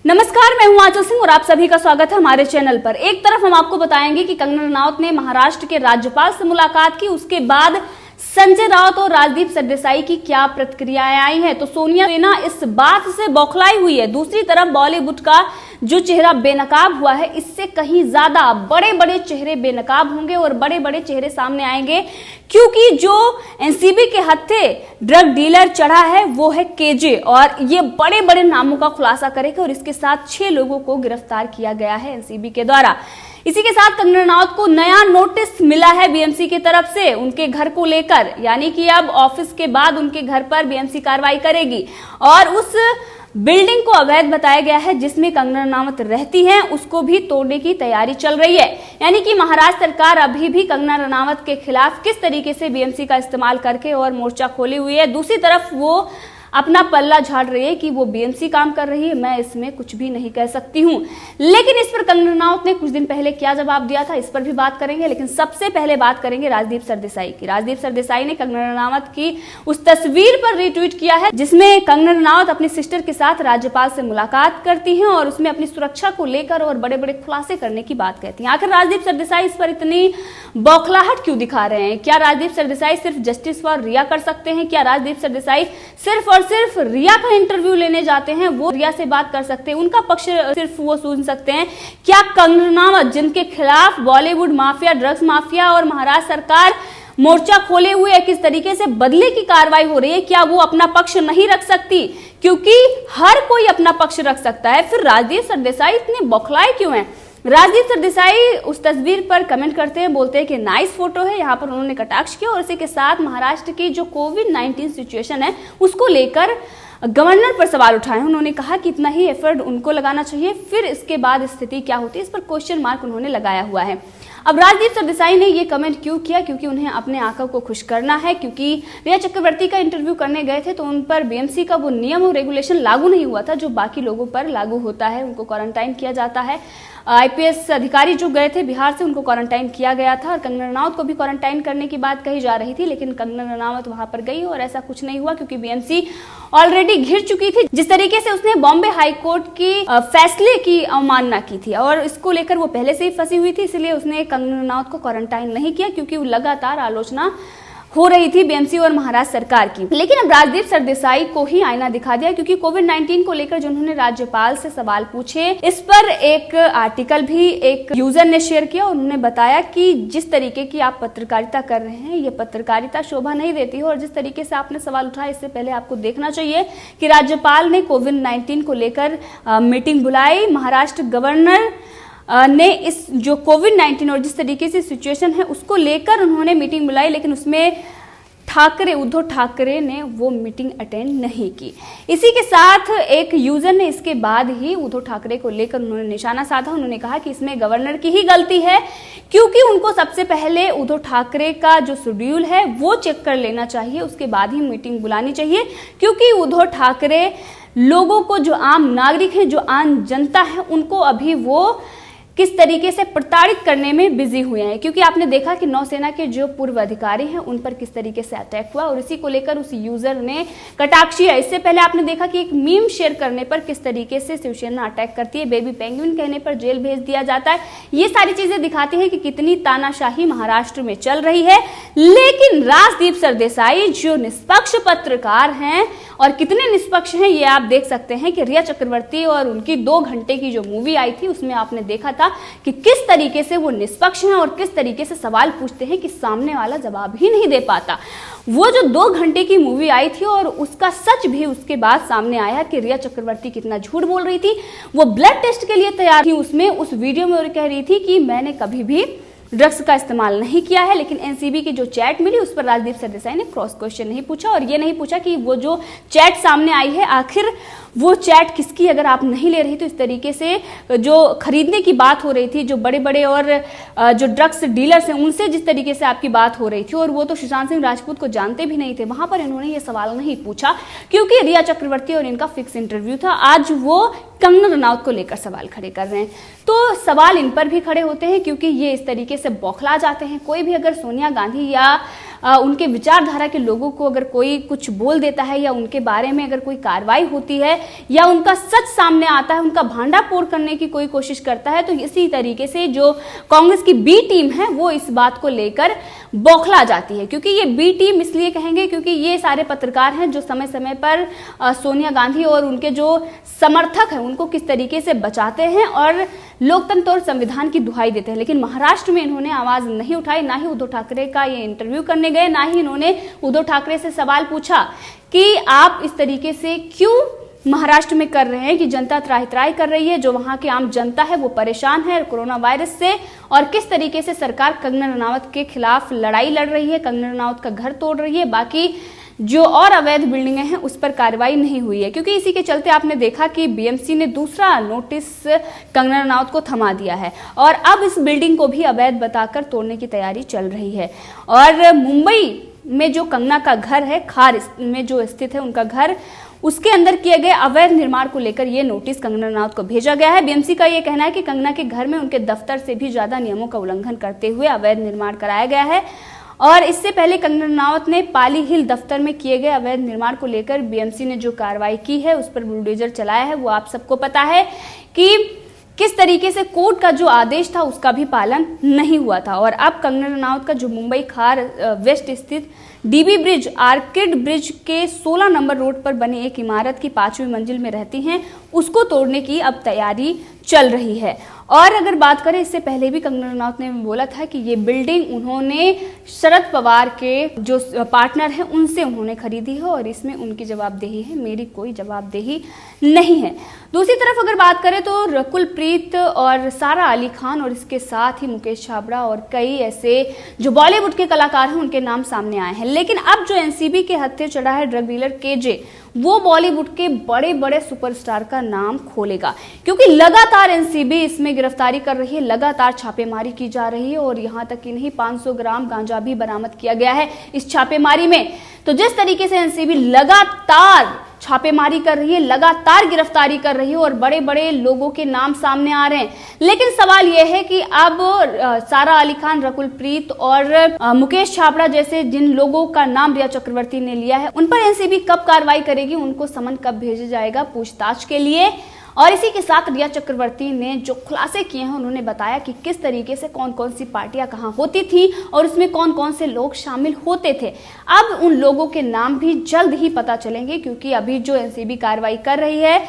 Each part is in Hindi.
नमस्कार, मैं हूं आंचल सिंह और आप सभी का स्वागत है हमारे चैनल पर। एक तरफ हम आपको बताएंगे कि कंगना रनौत ने महाराष्ट्र के राज्यपाल से मुलाकात की, उसके बाद संजय राउत और राजदीप सरदेसाई की क्या प्रतिक्रियाएं आई हैं, तो सोनिया सेना इस बात से बौखलाई हुई है। दूसरी तरफ बॉलीवुड का जो चेहरा बेनकाब हुआ है, इससे कहीं ज्यादा बड़े बड़े चेहरे बेनकाब होंगे और बड़े बड़े चेहरे सामने आएंगे, क्योंकि जो एनसीबी के हत्थे ड्रग डीलर चढ़ा है वो है केजे, और ये बड़े बड़े नामों का खुलासा करेगा और इसके साथ 6 लोगों को गिरफ्तार किया गया है एनसीबी के द्वारा। इसी के साथ कंगना रनौत को नया नोटिस मिला है बीएमसी की तरफ से उनके घर को लेकर, यानी कि अब ऑफिस के बाद उनके घर पर बीएमसी कार्रवाई करेगी और उस बिल्डिंग को अवैध बताया गया है जिसमें कंगना रनौत रहती हैं, उसको भी तोड़ने की तैयारी चल रही है। यानी कि महाराष्ट्र सरकार अभी भी कंगना रनौत के खिलाफ किस तरीके से बीएमसी का इस्तेमाल करके और मोर्चा खोली हुई है। दूसरी तरफ वो अपना पल्ला झाड़ रही है कि वो बीएमसी काम कर रही है, मैं इसमें कुछ भी नहीं कह सकती हूं। लेकिन इस पर कंगना रनौत ने कुछ दिन पहले क्या जवाब दिया था, इस पर भी बात करेंगे। लेकिन सबसे पहले बात करेंगे राजदीप सरदेसाई की। राजदीप सरदेसाई ने कंगना रनौत की उस तस्वीर पर रीट्वीट किया है जिसमें कंगना रनौत अपनी सिस्टर के साथ राज्यपाल से मुलाकात करती हैं और उसमें अपनी सुरक्षा को लेकर और बड़े बड़े खुलासे करने की बात कहती हैं। आखिर राजदीप सरदेसाई इस पर इतनी बौखलाहट क्यों दिखा रहे हैं? क्या राजदीप सरदेसाई सिर्फ जस्टिस फॉर रिया कर सकते हैं? क्या राजदीप सरदेसाई सिर्फ और सिर्फ रिया का इंटरव्यू लेने जाते हैं, वो रिया से बात कर सकते हैं, उनका पक्ष सिर्फ वो सुन सकते हैं? क्या कंगना रनौत जिनके खिलाफ बॉलीवुड माफिया, ड्रग्स माफिया और महाराष्ट्र सरकार मोर्चा खोले हुए है, किस तरीके से बदले की कार्रवाई हो रही है, क्या वो अपना पक्ष नहीं रख सकती? क्योंकि हर कोई अपना पक्ष रख सकता है, फिर राजदीप सरदेसाई इतने बौखलाए क्यों हैं? राजदीप सरदेसाई उस तस्वीर पर कमेंट करते हैं, बोलते हैं कि नाइस फोटो है, यहाँ पर उन्होंने कटाक्ष किया और इसी के साथ महाराष्ट्र की जो कोविड-19 सिचुएशन है उसको लेकर गवर्नर पर सवाल उठाए। उन्होंने कहा कि इतना ही एफर्ट उनको लगाना चाहिए, फिर इसके बाद स्थिति क्या होती है, इस पर क्वेश्चन मार्क उन्होंने लगाया हुआ है। अब राजदीप सरदेसाई ने ये कमेंट क्यों किया? क्योंकि उन्हें अपने आका को खुश करना है, क्योंकि रिया चक्रवर्ती का इंटरव्यू करने गए थे तो उन पर बीएमसी का वो नियम और रेगुलेशन लागू नहीं हुआ था जो बाकी लोगों पर लागू होता है, उनको क्वारंटाइन किया जाता है। आईपीएस अधिकारी जो गए थे बिहार से, उनको क्वारंटाइन किया गया था और कंगना रनौत को भी क्वारंटाइन करने की बात कही जा रही थी, लेकिन कंगना रनौत वहां पर गई और ऐसा कुछ नहीं हुआ क्योंकि बीएमसी ऑलरेडी घिर चुकी थी। जिस तरीके से उसने बॉम्बे हाईकोर्ट की फैसले की अवमानना की थी और इसको लेकर वो पहले से ही फंसी हुई थी, इसलिए उसने कंगना रनौत को क्वारंटाइन नहीं किया क्योंकि वो लगातार आलोचना हो रही थी बीएमसी और महाराष्ट्र सरकार की। लेकिन अब राजदीप सरदेसाई को ही आईना दिखा दिया, क्योंकि कोविड-19 को लेकर जो उन्होंने राज्यपाल से सवाल पूछे, इस पर एक आर्टिकल भी एक यूजर ने शेयर किया। उन्होंने बताया कि जिस तरीके की आप पत्रकारिता कर रहे हैं, ये पत्रकारिता शोभा नहीं देती है और जिस तरीके से आपने सवाल उठाया, इससे पहले आपको देखना चाहिए कि राज्यपाल ने कोविड-19 को लेकर मीटिंग बुलाई, महाराष्ट्र गवर्नर ने इस जो कोविड-19 और जिस तरीके से सिचुएशन है उसको लेकर उन्होंने मीटिंग बुलाई, लेकिन उसमें उद्धव ठाकरे ने वो मीटिंग अटेंड नहीं की। इसी के साथ एक यूजर ने इसके बाद ही उद्धव ठाकरे को लेकर उन्होंने निशाना साधा। उन्होंने कहा कि इसमें गवर्नर की ही गलती है, क्योंकि उनको सबसे पहले उद्धव ठाकरे का जो शेड्यूल है वो चेक कर लेना चाहिए, उसके बाद ही मीटिंग बुलानी चाहिए, क्योंकि उद्धव ठाकरे लोगों को, जो आम नागरिक हैं, जो आम जनता है, उनको अभी वो किस तरीके से प्रताड़ित करने में बिजी हुए हैं। क्योंकि आपने देखा कि नौसेना के जो पूर्व अधिकारी हैं उन पर किस तरीके से अटैक हुआ और इसी को लेकर उस यूजर ने कटाक्ष किया। इससे पहले आपने देखा कि एक मीम शेयर करने पर किस तरीके से शिवसेना अटैक करती है, बेबी पेंगुइन कहने पर जेल भेज दिया जाता है। ये सारी चीजें दिखाती है कि कितनी तानाशाही महाराष्ट्र में चल रही है। लेकिन राजदीप सरदेसाई जो निष्पक्ष पत्रकार हैं, और कितने निष्पक्ष हैं ये आप देख सकते हैं कि रिया चक्रवर्ती और उनकी 2 घंटे की जो मूवी आई थी उसमें आपने देखा था कि किस तरीके से वो निष्पक्ष हैं और किस तरीके से सवाल पूछते हैं कि सामने वाला जवाब ही नहीं दे पाता। वो जो 2 घंटे की मूवी आई थी और उसका सच भी उसके बाद सामने आया कि रिया चक्रवर्ती कितना झूठ बोल रही थी। वो ब्लड टेस्ट के लिए तैयार थी, उसमें उस वीडियो में वो कह रही थी कि मैंने कभी भी ड्रग्स का इस्तेमाल नहीं किया है। लेकिन एनसीबी की जो चैट मिली उस पर राजदीप सरदेसाई ने क्रॉस क्वेश्चन नहीं पूछा और ये नहीं पूछा कि वो जो चैट सामने आई है आखिर वो चैट किसकी, अगर आप नहीं ले रही तो इस तरीके से जो खरीदने की बात हो रही थी, जो बड़े बड़े और जो ड्रग्स डीलर्स हैं उनसे जिस तरीके से आपकी बात हो रही थी, और वो तो सुशांत सिंह राजपूत को जानते भी नहीं थे, वहां पर इन्होंने ये सवाल नहीं पूछा क्योंकि रिया चक्रवर्ती और इनका फिक्स इंटरव्यू था। आज वो कंगना रनौत को लेकर सवाल खड़े कर रहे हैं, तो सवाल इन पर भी खड़े होते हैं क्योंकि ये इस तरीके से बौखला जाते हैं। कोई भी अगर सोनिया गांधी या उनके विचारधारा के लोगों को अगर कोई कुछ बोल देता है या उनके बारे में अगर कोई कार्रवाई होती है या उनका सच सामने आता है, उनका भांडाफोड़ करने की कोई कोशिश करता है, तो इसी तरीके से जो कांग्रेस की बी टीम है वो इस बात को लेकर बौखला जाती है। क्योंकि ये बी टीम इसलिए कहेंगे क्योंकि ये सारे पत्रकार हैं जो समय समय पर सोनिया गांधी और उनके जो समर्थक हैं उनको किस तरीके से बचाते हैं और लोकतंत्र और संविधान की दुहाई देते हैं। लेकिन महाराष्ट्र में इन्होंने आवाज नहीं उठाई, ना ही उद्धव ठाकरे का ये इंटरव्यू करने गए, ना ही इन्होंने उद्धव ठाकरे से सवाल पूछा कि आप इस तरीके से क्यों महाराष्ट्र में कर रहे हैं कि जनता त्राही त्राही कर रही है, जो वहां की आम जनता है वो परेशान है कोरोना वायरस से, और किस तरीके से सरकार कंगना रनावत के खिलाफ लड़ाई लड़ रही है, कंगना रनावत का घर तोड़ रही है, बाकी जो और अवैध बिल्डिंगें हैं उस पर कार्रवाई नहीं हुई है। क्योंकि इसी के चलते आपने देखा कि बीएमसी ने दूसरा नोटिस कंगना रनावत को थमा दिया है और अब इस बिल्डिंग को भी अवैध बताकर तोड़ने की तैयारी चल रही है। और मुंबई में जो कंगना का घर है, खार में जो स्थित है उनका घर, उसके अंदर किए गए अवैध निर्माण को लेकर यह नोटिस कंगना रनावत को भेजा गया है। बीएमसी का यह कहना है कि कंगना के घर में उनके दफ्तर से भी ज्यादा नियमों का उल्लंघन करते हुए अवैध निर्माण कराया गया है। और इससे पहले कंगना रनावत ने पाली हिल दफ्तर में किए गए अवैध निर्माण को लेकर बीएमसी ने जो कार्रवाई की है, उस पर बुलडोजर चलाया है, वो आप सबको पता है कि किस तरीके से कोर्ट का जो आदेश था उसका भी पालन नहीं हुआ था। और अब कंगना रनावत का जो मुंबई खार वेस्ट स्थित डीबी ब्रिज, आर्किड ब्रिज के 16 नंबर रोड पर बनी एक इमारत की 5वीं मंजिल में रहती हैं, उसको तोड़ने की अब तैयारी चल रही है। और अगर बात करें, इससे पहले भी कंगना रनावत ने बोला था कि ये बिल्डिंग उन्होंने शरद पवार के जो पार्टनर हैं उनसे उन्होंने खरीदी है और इसमें उनकी जवाबदेही है, मेरी कोई जवाबदेही नहीं है। दूसरी तरफ अगर बात करें तो रकुल प्रीत और सारा अली खान और इसके साथ ही मुकेश छाबड़ा और कई ऐसे जो बॉलीवुड के कलाकार हैं उनके नाम सामने आए हैं। लेकिन अब जो एनसीबी के हत्थे चढ़ा है ड्रग डीलर केजे, वो बॉलीवुड के बड़े बड़े सुपरस्टार का नाम खोलेगा, क्योंकि लगातार एनसीबी इसमें गिरफ्तारी कर रही है, लगातार छापेमारी की जा रही है और यहां तक कि नहीं 500 ग्राम गांजा भी बरामद किया गया है इस छापेमारी में। तो जिस तरीके से एनसीबी लगातार छापेमारी कर रही है, लगातार गिरफ्तारी कर रही है और बड़े बड़े लोगों के नाम सामने आ रहे हैं, लेकिन सवाल यह है कि अब सारा अली खान, रकुल प्रीत और मुकेश छाबड़ा जैसे जिन लोगों का नाम रिया चक्रवर्ती ने लिया है, उन पर एनसीबी कब कार्रवाई करेगी, उनको समन कब भेजा जाएगा पूछताछ के लिए। और इसी के साथ रिया चक्रवर्ती ने जो खुलासे किए हैं, उन्होंने बताया कि किस तरीके से कौन कौन सी पार्टियां कहां होती थी और उसमें कौन कौन से लोग शामिल होते थे। अब उन लोगों के नाम भी जल्द ही पता चलेंगे, क्योंकि अभी जो एनसीबी कार्रवाई कर रही है,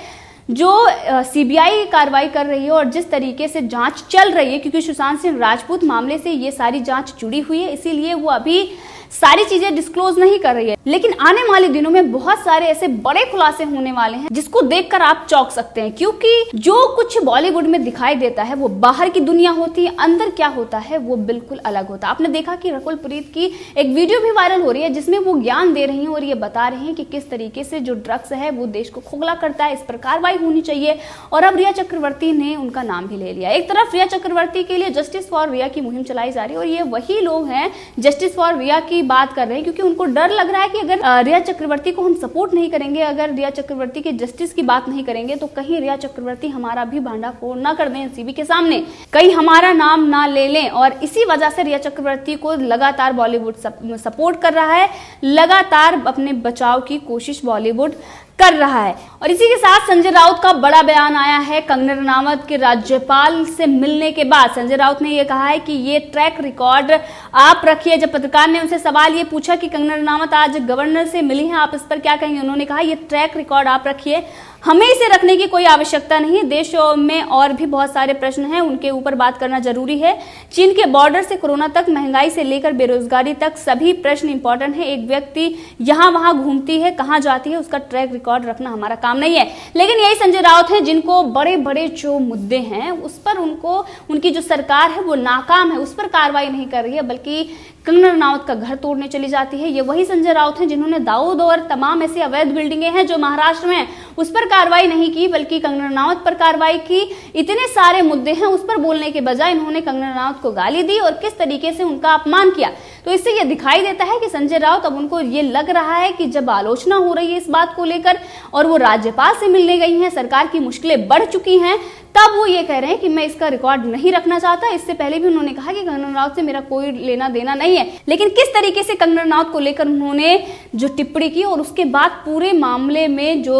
जो सीबीआई कार्रवाई कर रही है और जिस तरीके से जांच चल रही है, क्योंकि सुशांत सिंह राजपूत मामले से ये सारी जांच जुड़ी हुई है, इसीलिए वो अभी सारी चीजें डिस्क्लोज नहीं कर रही है। लेकिन आने वाले दिनों में बहुत सारे ऐसे बड़े खुलासे होने वाले हैं जिसको देखकर आप चौंक सकते हैं, क्योंकि जो कुछ बॉलीवुड में दिखाई देता है वो बाहर की दुनिया होती है, अंदर क्या होता है वो बिल्कुल अलग होता है। आपने देखा कि रकुल प्रीत की एक वीडियो भी वायरल हो रही है जिसमें वो ज्ञान दे रही हैं और ये बता रहे हैं कि किस तरीके से जो ड्रग्स है वो देश को खोखला करता है, इस पर कार्रवाई होनी चाहिए। और अब रिया चक्रवर्ती ने उनका नाम भी ले लिया। एक तरफ रिया चक्रवर्ती के लिए जस्टिस फॉर रिया की मुहिम चलाई जा रही है और ये वही लोग हैं जस्टिस फॉर रिया की बात कर रहे हैं, क्योंकि उनको डर लग रहा है कि अगर रिया चक्रवर्ती को हम सपोर्ट नहीं करेंगे, अगर रिया चक्रवर्ती के जस्टिस की बात नहीं करेंगे, तो कहीं रिया चक्रवर्ती हमारा भी भांडाफोड़ ना कर दें एनसीबी के सामने, कहीं हमारा नाम ना ले लें। और इसी वजह से रिया चक्रवर्ती को लगातार बॉलीवुड सपोर्ट कर रहा है, लगातार अपने बचाव की कोशिश बॉलीवुड कर रहा है। और इसी के साथ संजय राउत का बड़ा बयान आया है कंगना रनावत के राज्यपाल से मिलने के बाद। संजय राउत ने यह कहा है कि ये ट्रैक रिकॉर्ड आप रखिए। जब पत्रकार ने उनसे सवाल ये पूछा कि कंगना रनावत आज गवर्नर से मिली हैं, आप इस पर क्या कहेंगे, उन्होंने कहा ये ट्रैक रिकॉर्ड आप रखिए, हमें इसे रखने की कोई आवश्यकता नहीं है। देश में और भी बहुत सारे प्रश्न हैं, उनके ऊपर बात करना जरूरी है। चीन के बॉर्डर से कोरोना तक, महंगाई से लेकर बेरोजगारी तक सभी प्रश्न इंपॉर्टेंट है। एक व्यक्ति यहाँ वहां घूमती है, कहाँ जाती है, उसका ट्रैक रिकॉर्ड रखना हमारा काम नहीं है। लेकिन यही संजय राउत हैं जिनको बड़े बड़े जो मुद्दे हैं उस पर उनकी जो सरकार है वो नाकाम है, उस पर कार्रवाई नहीं कर रही है, बल्कि कंगना रनावत का घर तोड़ने चली जाती है। ये वही संजय राउत हैं जिन्होंने दाऊद और तमाम ऐसी अवैध बिल्डिंगें हैं जो महाराष्ट्र में, उस पर कार्रवाई नहीं की, बल्कि कंगना रनावत पर कार्रवाई की। इतने सारे मुद्दे हैं, उस पर बोलने के बजाय इन्होंने कंगना रनावत को गाली दी और किस तरीके से उनका अपमान किया। तो इससे ये दिखाई देता है कि संजय राउत, अब उनको ये लग रहा है कि जब आलोचना हो रही है इस बात को लेकर और वो राज्यपाल से मिलने गई हैं, सरकार की मुश्किलें बढ़ चुकी हैं, तब वो ये कह रहे हैं कि मैं इसका रिकॉर्ड नहीं रखना चाहता। इससे पहले भी उन्होंने कहा कि कंगना रनावत से मेरा कोई लेना देना नहीं नहीं है, लेकिन किस तरीके से कंगना रनौत को लेकर उन्होंने जो टिप्पणी की और उसके बाद पूरे मामले में जो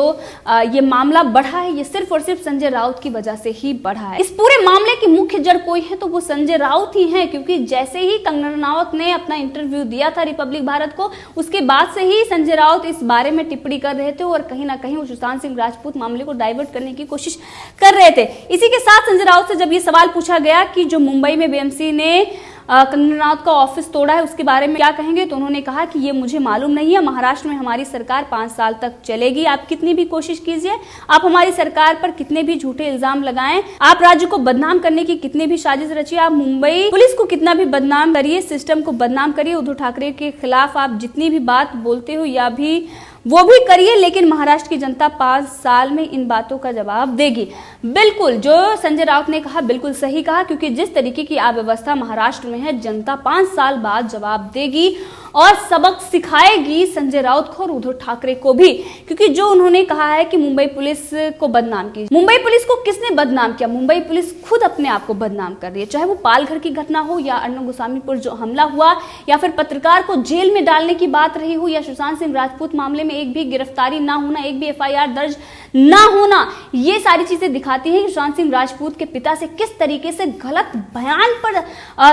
ये मामला बढ़ा है, ये सिर्फ और सिर्फ संजय राउत की वजह से ही बढ़ा है। इस पूरे मामले की मुख्य जड़ कोई है तो वो संजय राउत ही है, क्योंकि जैसे ही कंगना रनौत ने अपना इंटरव्यू दिया था रिपब्लिक भारत को, उसके बाद से ही संजय राउत इस बारे में टिप्पणी कर रहे थे और कहीं ना कहीं वो सुशांत सिंह राजपूत मामले को डाइवर्ट करने की कोशिश कर रहे थे। इसी के साथ संजय राउत से जब ये सवाल पूछा गया कि जो मुंबई में बीएमसी ने कंगना रनौत का ऑफिस तोड़ा है उसके बारे में क्या कहेंगे, तो उन्होंने कहा कि ये मुझे मालूम नहीं है। महाराष्ट्र में हमारी सरकार 5 साल तक चलेगी। आप कितनी भी कोशिश कीजिए, आप हमारी सरकार पर कितने भी झूठे इल्जाम लगाएं, आप राज्य को बदनाम करने की कितनी भी साजिश रचिए, आप मुंबई पुलिस को कितना भी बदनाम करिए, सिस्टम को बदनाम करिए, उद्धव ठाकरे के खिलाफ आप जितनी भी बात बोलते हो या भी वो भी करिए, लेकिन महाराष्ट्र की जनता 5 साल में इन बातों का जवाब देगी। बिल्कुल जो संजय राउत ने कहा बिल्कुल सही कहा, क्योंकि जिस तरीके की अव्यवस्था महाराष्ट्र में है, जनता 5 साल बाद जवाब देगी और सबक सिखाएगी संजय राउत को और उद्धव ठाकरे को भी, क्योंकि जो उन्होंने कहा है कि मुंबई पुलिस को बदनाम की, मुंबई पुलिस को किसने बदनाम किया? मुंबई पुलिस खुद अपने आप को बदनाम कर रही है, चाहे वो पालघर की घटना हो या अर्नब गोस्वामीपुर जो हमला हुआ या फिर पत्रकार को जेल में डालने की बात रही हो या सुशांत सिंह राजपूत मामले में एक भी गिरफ्तारी ना होना, एक भी एफआईआर दर्ज ना होना, ये सारी चीजें दिखाती हैं कि सुशांत सिंह राजपूत के पिता से किस तरीके से गलत बयान पर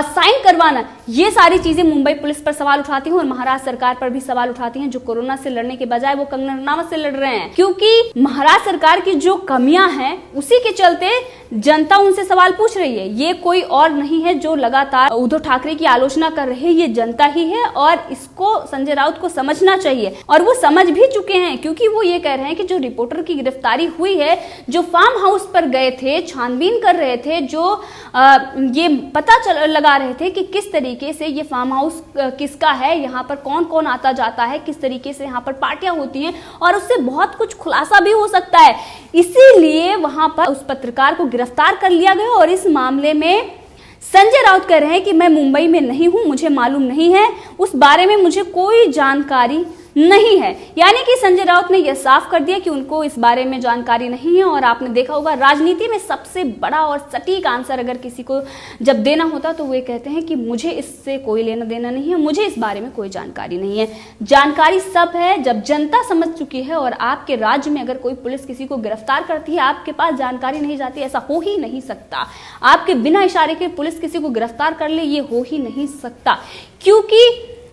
साइन करवाना, ये सारी चीजें मुंबई पुलिस पर सवाल उठाती हैं और महाराष्ट्र सरकार पर भी सवाल उठाती हैं, जो कोरोना से लड़ने के बजाय वो कंगना रनौत से लड़ रहे हैं, क्योंकि महाराष्ट्र सरकार की जो कमियां हैं उसी के चलते जनता उनसे सवाल पूछ रही है। ये कोई और नहीं है जो लगातार उद्धव ठाकरे की आलोचना कर रहे हैं, ये जनता ही है और इसको संजय राउत को समझना चाहिए और वो समझ भी चुके हैं, क्योंकि वो ये कह रहे हैं कि जो रिपोर्टर की गिरफ्तारी हुई है, जो फार्म हाउस पर गए थे, छानबीन कर रहे थे, जो ये पता लगा रहे थे कि किस तरीके से ये फार्म हाउस किसका है, यहाँ पर कौन कौन आता जाता है, किस तरीके से यहाँ पर पार्टियां होती हैं और उससे बहुत कुछ खुलासा भी हो सकता है, इसीलिए वहां पर उस पत्रकार को गिरफ्तार कर लिया गया। और इस मामले में संजय राउत कह रहे हैं कि मैं मुंबई में नहीं हूं, मुझे मालूम नहीं है, उस बारे में मुझे कोई जानकारी नहीं है। यानी कि संजय राउत ने यह साफ कर दिया कि उनको इस बारे में जानकारी नहीं है। और आपने देखा होगा राजनीति में सबसे बड़ा और सटीक आंसर अगर किसी को जब देना होता तो वे कहते हैं कि मुझे इससे कोई लेना देना नहीं है, मुझे इस बारे में कोई जानकारी नहीं है। जानकारी सब है जब जनता समझ चुकी है। और आपके राज्य में अगर कोई पुलिस किसी को गिरफ्तार करती है, आपके पास जानकारी नहीं जाती, ऐसा हो ही नहीं सकता। आपके बिना इशारे के पुलिस किसी को गिरफ्तार कर ले, ये हो ही नहीं सकता, क्योंकि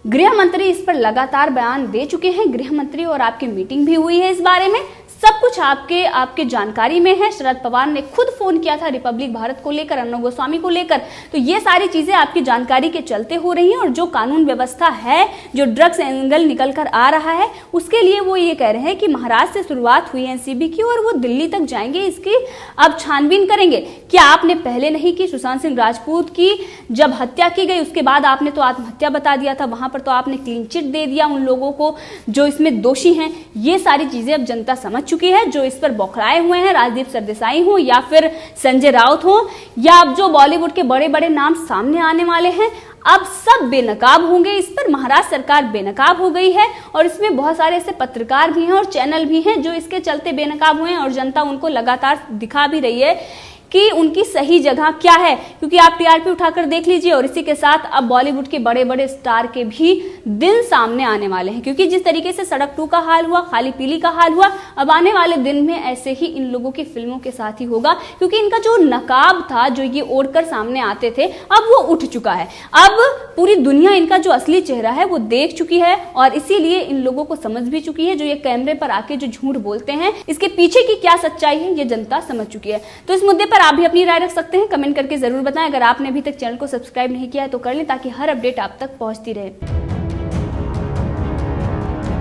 गृह मंत्री इस पर लगातार बयान दे चुके हैं। गृह मंत्री और आपकी मीटिंग भी हुई है इस बारे में, सब कुछ आपके जानकारी में है। शरद पवार ने खुद फोन किया था रिपब्लिक भारत को लेकर, अर्नब गोस्वामी को लेकर, तो ये सारी चीजें आपकी जानकारी के चलते हो रही हैं। और जो कानून व्यवस्था है, जो ड्रग्स एंगल निकल कर आ रहा है, उसके लिए वो ये कह रहे हैं कि महाराष्ट्र से शुरुआत हुई एनसीबी की और वो दिल्ली तक जाएंगे, इसकी अब छानबीन करेंगे। क्या आपने पहले नहीं की? सुशांत सिंह राजपूत की जब हत्या की गई उसके बाद आपने तो आत्महत्या बता दिया था, वहां पर तो आपने क्लीन चिट दे दिया उन लोगों को जो इसमें दोषी हैं। ये सारी चीजें अब जनता समझ चुकी है। जो इस पर बौखलाए हुए हैं, राजदीप सरदेसाई हो या फिर संजय राउत हो या अब जो बॉलीवुड के बड़े बड़े नाम सामने आने वाले हैं, अब सब बेनकाब होंगे इस पर। महाराष्ट्र सरकार बेनकाब हो गई है और इसमें बहुत सारे ऐसे पत्रकार भी हैं और चैनल भी हैं जो इसके चलते बेनकाब हुए हैं और जनता उनको लगातार दिखा भी रही है कि उनकी सही जगह क्या है, क्योंकि आप टीआरपी उठाकर देख लीजिए। और इसी के साथ अब बॉलीवुड के बड़े बड़े स्टार के भी दिन सामने आने वाले हैं, क्योंकि जिस तरीके से सड़क 2 का हाल हुआ, खाली पीली का हाल हुआ, अब आने वाले दिन में ऐसे ही इन लोगों की फिल्मों के साथ ही होगा, क्योंकि इनका जो नकाब था, जो ये ओढ़कर सामने आते थे, अब वो उठ चुका है। अब पूरी दुनिया इनका जो असली चेहरा है वो देख चुकी है और इसीलिए इन लोगों को समझ भी चुकी है, जो ये कैमरे पर आके जो झूठ बोलते हैं, इसके पीछे की क्या सच्चाई है, ये जनता समझ चुकी है। तो इस मुद्दे पर आप भी अपनी राय रख सकते हैं, कमेंट करके जरूर बताएं। अगर आपने अभी तक चैनल को सब्सक्राइब नहीं किया है तो कर लें, ताकि हर अपडेट आप तक पहुंचती रहे।